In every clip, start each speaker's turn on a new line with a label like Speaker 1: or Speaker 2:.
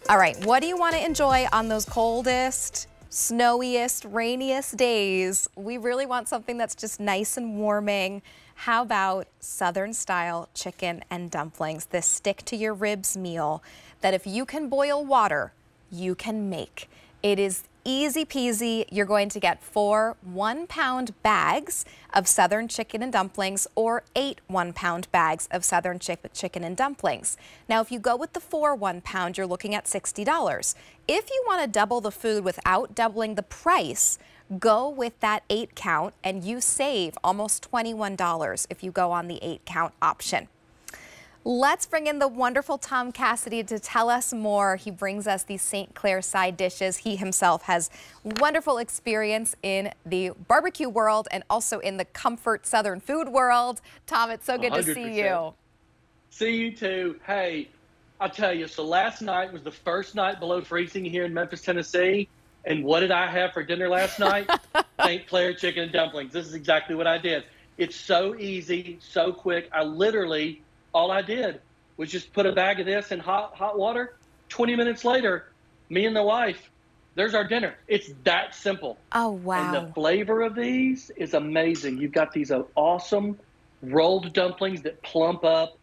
Speaker 1: All right, what do you want to enjoy on those coldest, snowiest, rainiest days? We really want something that's just nice and warming. How about Southern style chicken and dumplings, this stick to your ribs meal that if you can boil water, you can make. It is easy peasy. You're going to get 4 1-pound bags of Southern chicken and dumplings or 8 1-pound bags of Southern chicken and dumplings. Now, if you go with the 4 1-pound, you're looking at $60. If you want to double the food without doubling the price, go with that 8 count and you save almost $21 if you go on the 8 count option. Let's bring in the wonderful Tom Cassidy to tell us more. He brings us these St. Clair side dishes. He himself has wonderful experience in the barbecue world and also in the comfort Southern food world. Tom, it's so good 100%. To see you.
Speaker 2: See you too. Hey, I'll tell you, so last night was the first night below freezing here in Memphis, Tennessee. And what did I have for dinner last night? St. Clair chicken and dumplings. This is exactly what I did. It's so easy, so quick. All I did was just put a bag of this in hot water. 20 minutes later, me and the wife, there's our dinner. It's that simple.
Speaker 1: Oh, wow.
Speaker 2: And the flavor of these is amazing. You've got these awesome rolled dumplings that plump up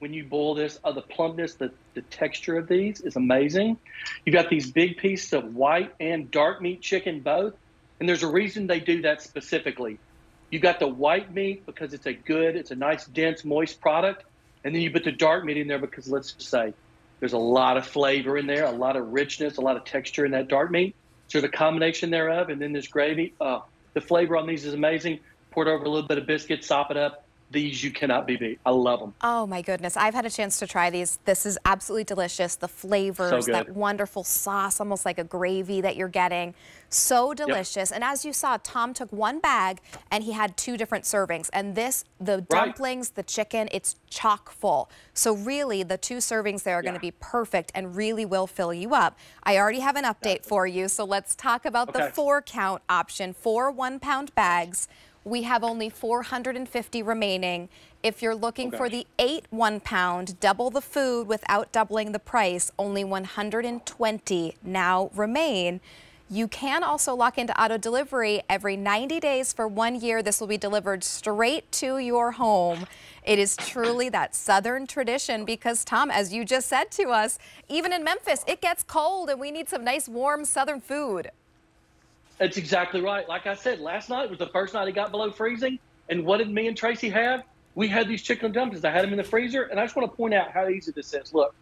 Speaker 2: when you boil this. The plumpness, the texture of these is amazing. You've got these big pieces of white and dark meat chicken both. And there's a reason they do that specifically. You've got the white meat because it's a nice, dense, moist product. And then you put the dark meat in there because let's just say there's a lot of flavor in there, a lot of richness, a lot of texture in that dark meat. So the combination thereof, and then this gravy, the flavor on these is amazing. Pour it over a little bit of biscuit, sop it up. These you cannot be beat. I love them.
Speaker 1: Oh my goodness. I've had a chance to try these. This is absolutely delicious. The flavors,
Speaker 2: so
Speaker 1: that wonderful sauce, almost like a gravy that you're getting. So delicious. Yep. And as you saw, Tom took 1 bag and he had 2 different servings. And the dumplings, the chicken, it's chock full. So really the 2 servings there are going to be perfect and really will fill you up. I already have an update for you. So let's talk about the 4 count option, 4 1-pound bags. We have only 450 remaining. If you're looking for the 8 1-pound, double the food without doubling the price, only 120 now remain. You can also lock into auto delivery every 90 days for 1 year. This will be delivered straight to your home. It is truly that Southern tradition because, Tom, as you just said to us, even in Memphis, it gets cold and we need some nice warm Southern food.
Speaker 2: That's exactly right. Like I said, last night was the first night it got below freezing. And what did me and Tracy have? We had these chicken dumplings. I had them in the freezer. And I just want to point out how easy this is. Look,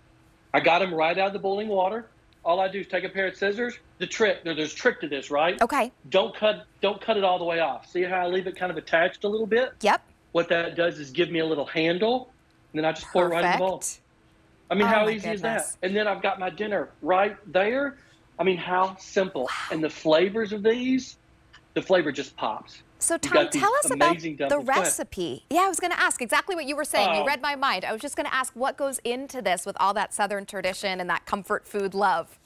Speaker 2: I got them right out of the boiling water. All I do is take a pair of scissors. There's a trick to this, right?
Speaker 1: Okay.
Speaker 2: Don't cut it all the way off. See how I leave it kind of attached a little bit?
Speaker 1: Yep.
Speaker 2: What that does is give me a little handle. And then I just pour it right in the bowl. I mean, how easy is that? And then I've got my dinner right there. I mean, how simple. Wow. And the flavors of these, the flavor just pops.
Speaker 1: So, Tom, tell us about the recipe. Yeah, I was going to ask exactly what you were saying. You read my mind. I was just going to ask what goes into this with all that Southern tradition and that comfort food love.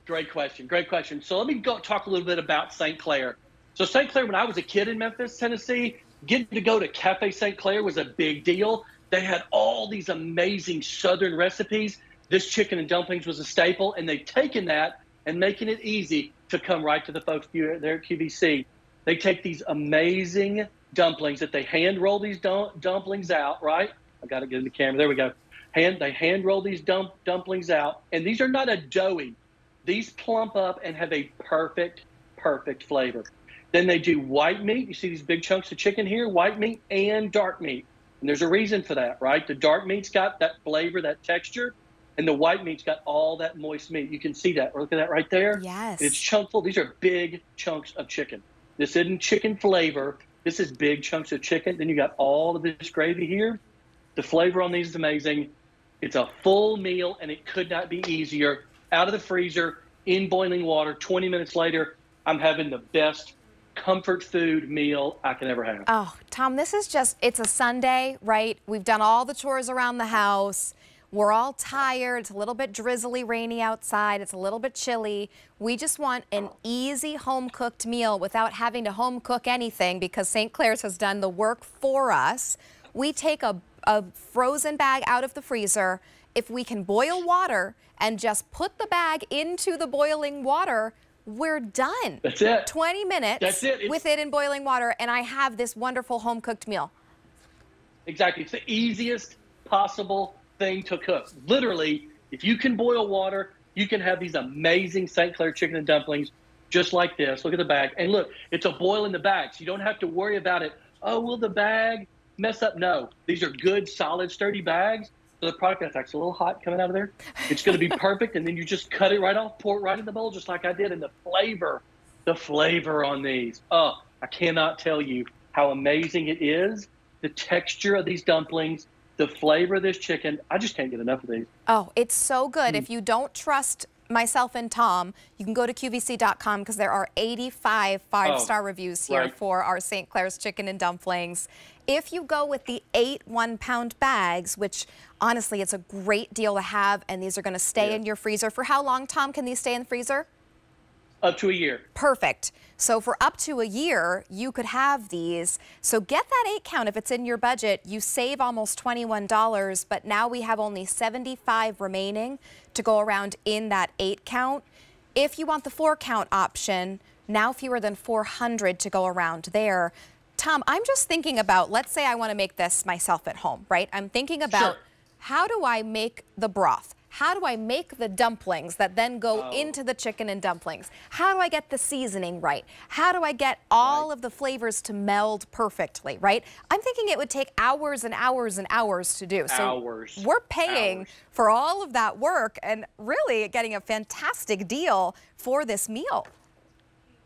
Speaker 2: Great question. Great question. So let me talk a little bit about St. Clair. So St. Clair, when I was a kid in Memphis, Tennessee, getting to go to Cafe St. Clair was a big deal. They had all these amazing Southern recipes. This chicken and dumplings was a staple, and they've taken that and making it easy to come right to the folks there at QVC. They take these amazing dumplings that they hand roll these dumplings out, right? I got to get in the camera. There we go. They hand roll these dumplings out, and these are not a doughy. These plump up and have a perfect flavor. Then they do white meat. You see these big chunks of chicken here, white meat and dark meat. And there's a reason for that, right? The dark meat's got that flavor, that texture. And the white meat's got all that moist meat. You can see that. Look at that right there.
Speaker 1: Yes.
Speaker 2: It's chunkful. These are big chunks of chicken. This isn't chicken flavor. This is big chunks of chicken. Then you got all of this gravy here. The flavor on these is amazing. It's a full meal, and it could not be easier. Out of the freezer, in boiling water, 20 minutes later, I'm having the best comfort food meal I can ever have.
Speaker 1: Oh, Tom, this is just, it's a Sunday, right? We've done all the chores around the house. We're all tired. It's a little bit drizzly, rainy outside. It's a little bit chilly. We just want an easy home-cooked meal without having to home cook anything because St. Clair's has done the work for us. We take a frozen bag out of the freezer if we can boil water and just put the bag into the boiling water, we're done.
Speaker 2: That's it.
Speaker 1: 20 minutes
Speaker 2: That's it.
Speaker 1: with it in boiling water, and I have this wonderful home-cooked meal.
Speaker 2: Exactly. It's the easiest possible thing to cook. Literally, if you can boil water, you can have these amazing St. Clair chicken and dumplings just like this. Look at the bag. And look, it's a boil in the bag, so you don't have to worry about it. Oh, will the bag mess up? No. These are good, solid, sturdy bags. So the product that's actually a little hot coming out of there. It's going to be perfect, and then you just cut it right off, pour it right in the bowl just like I did. And the flavor on these. Oh, I cannot tell you how amazing it is. The texture of these dumplings, the flavor of this chicken. I just can't get enough of these.
Speaker 1: Oh, it's so good. If you don't trust myself and Tom, you can go to QVC.com because there are 85 five-star reviews here for our St. Clair's chicken and dumplings. If you go with the 8 1-pound bags, which honestly, it's a great deal to have, and these are going to stay in your freezer. For how long, Tom, can these stay in the freezer?
Speaker 2: Up to a year.
Speaker 1: Perfect. So for up to a year, you could have these. So get that 8 count if it's in your budget. You save almost $21, but now we have only 75 remaining to go around in that 8 count. If you want the 4 count option, now fewer than 400 to go around there. Tom, I'm just thinking about, let's say I want to make this myself at home, right? I'm thinking about how do I make the broth? How do I make the dumplings that then go into the chicken and dumplings? How do I get the seasoning right? How do I get all of the flavors to meld perfectly, right? I'm thinking it would take hours and hours and hours to do. So we're paying for all of that work and really getting a fantastic deal for this meal.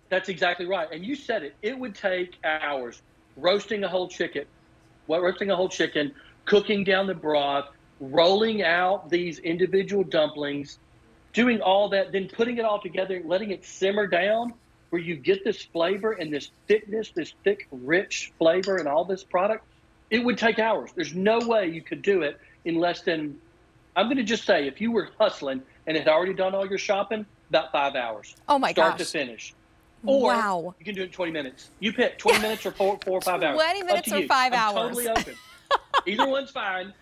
Speaker 2: That's exactly right. And you said it. It would take hours roasting a whole chicken, cooking down the broth, rolling out these individual dumplings, doing all that, then putting it all together, letting it simmer down where you get this flavor and this thickness, this thick, rich flavor and all this product. It would take hours. There's no way you could do it in less than, I'm going to just say, if you were hustling and had already done all your shopping, about 5 hours.
Speaker 1: Oh my
Speaker 2: gosh. Start to finish. Or you can do it in 20 minutes. You pick 20 minutes or 4 or 5 hours.
Speaker 1: 20 minutes or 5 hours.
Speaker 2: I'm totally open. Either one's fine.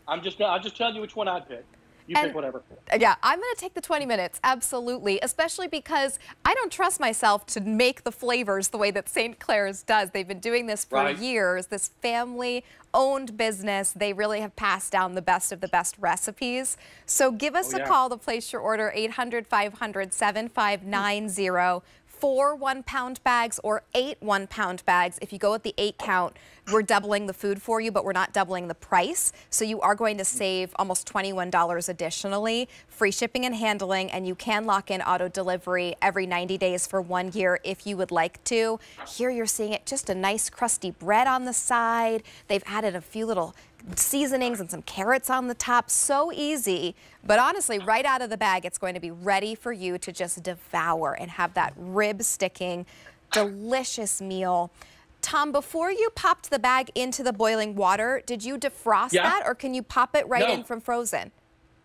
Speaker 2: I'm just telling you which one I'd pick. You pick whatever.
Speaker 1: Yeah, I'm going to take the 20 minutes, absolutely, especially because I don't trust myself to make the flavors the way that St. Clair's does. They've been doing this for years, this family-owned business. They really have passed down the best of the best recipes. So give us a call to place your order, 800-500-7590. 4 1-pound bags or 8 1-pound bags. If you go with the 8 count, we're doubling the food for you, but we're not doubling the price. So you are going to save almost $21 additionally. Free shipping and handling, and you can lock in auto delivery every 90 days for 1 year if you would like to. Here you're seeing it, just a nice crusty bread on the side. They've added a few little seasonings and some carrots on the top. So easy, but honestly, right out of the bag, it's going to be ready for you to just devour and have that rib sticking, delicious meal. Tom, before you popped the bag into the boiling water, did you defrost that, or can you pop it right in from frozen?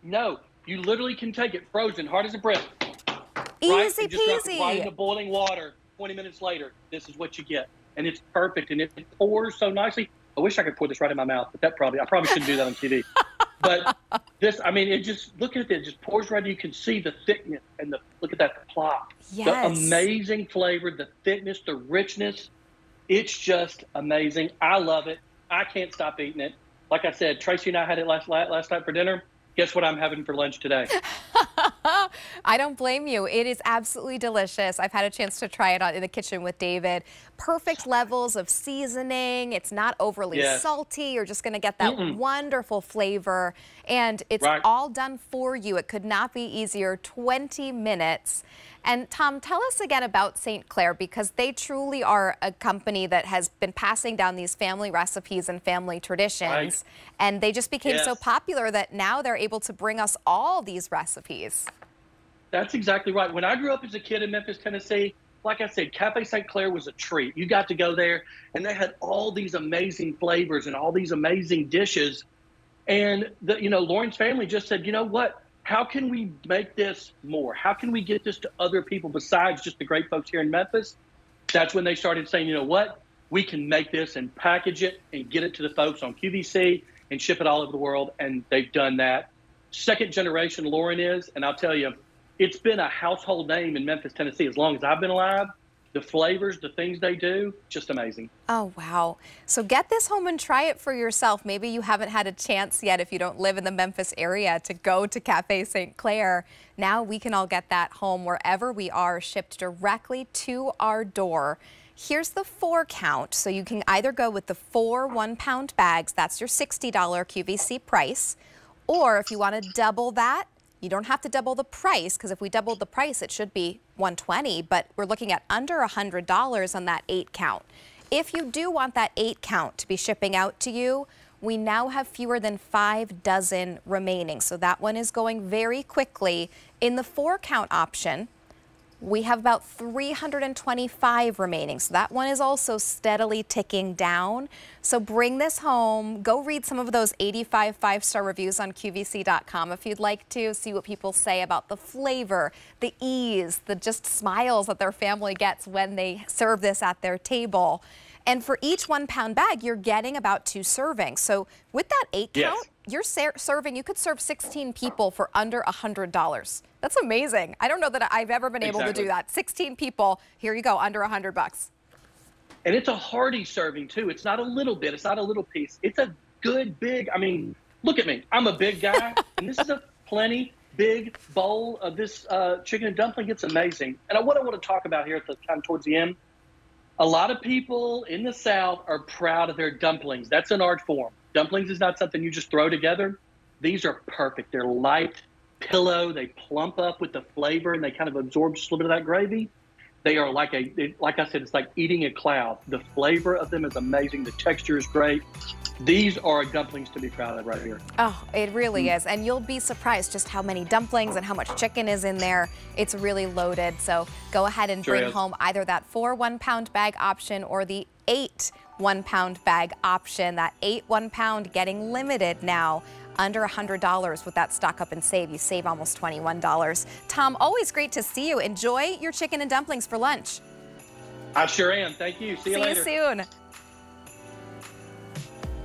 Speaker 2: No, you literally can take it frozen, hard as a brick.
Speaker 1: Easy peasy.
Speaker 2: Just drop it right into boiling water. 20 minutes later, this is what you get, and it's perfect, and it pours so nicely. I wish I could pour this right in my mouth, but I probably shouldn't do that on TV. But this, I mean, it just, look at it, it just pours right in. You can see the thickness and look at that plop. The amazing flavor, the thickness, the richness. It's just amazing. I love it. I can't stop eating it. Like I said, Tracy and I had it last night for dinner. Guess what I'm having for lunch today?
Speaker 1: I don't blame you. It is absolutely delicious. I've had a chance to try it in the kitchen with David. Perfect levels of seasoning. It's not overly salty. You're just going to get that wonderful flavor. And it's all done for you. It could not be easier. 20 minutes. And Tom, tell us again about St. Clair, because they truly are a company that has been passing down these family recipes and family traditions. And they just became so popular that now they're able to bring us all these recipes.
Speaker 2: That's exactly right. When I grew up as a kid in Memphis, Tennessee, like I said, Cafe St. Clair was a treat. You got to go there, and they had all these amazing flavors and all these amazing dishes. And Lauren's family just said, you know what? How can we make this more? How can we get this to other people besides just the great folks here in Memphis? That's when they started saying, you know what? We can make this and package it and get it to the folks on QVC and ship it all over the world. And they've done that second generation Lauren is, and I'll tell you, it's been a household name in Memphis, Tennessee as long as I've been alive. The flavors, the things they do, just amazing.
Speaker 1: Oh, wow. So get this home and try it for yourself. Maybe you haven't had a chance yet if you don't live in the Memphis area to go to Cafe St. Clair. Now we can all get that home wherever we are, shipped directly to our door. Here's the 4 count. So you can either go with the 4 1-pound bags. That's your $60 QVC price. Or if you want to double that, you don't have to double the price, because if we doubled the price, it should be $120, but we're looking at under $100 on that 8 count. If you do want that 8 count to be shipping out to you, we now have fewer than 5 dozen remaining. So that one is going very quickly. In the 4 count option, we have about 325 remaining. So that one is also steadily ticking down. So bring this home. Go read some of those 85 5-star reviews on QVC.com if you'd like to see what people say about the flavor, the ease, the just smiles that their family gets when they serve this at their table. And for each 1-pound bag, you're getting about 2 servings. So with that 8 count, you're serving, you could serve 16 people for under $100. That's amazing. I don't know that I've ever been able to do that. 16 people, here you go, under $100.
Speaker 2: And it's a hearty serving too. It's not a little bit, it's not a little piece. It's a good big, I mean, look at me. I'm a big guy, and this is a plenty big bowl of this chicken and dumpling. It's amazing. And what I want to talk about here at the kind of towards the end, a lot of people in the South are proud of their dumplings. That's an art form. Dumplings is not something you just throw together. These are perfect. They're light, pillow. They plump up with the flavor, and they kind of absorb just a little bit of that gravy. They are like like I said, it's like eating a cloud. The flavor of them is amazing. The texture is great. These are dumplings to be proud of right here.
Speaker 1: Oh, it really is. And you'll be surprised just how many dumplings and how much chicken is in there. It's really loaded. So go ahead and bring home either that 4 1-pound bag option or the 8 1-pound bag option. That 8 1-pound getting limited now. Under $100 with that stock up and save. You save almost $21. Tom, always great to see you. Enjoy your chicken and dumplings for lunch.
Speaker 2: I sure am. Thank you. See you later.
Speaker 1: See you soon.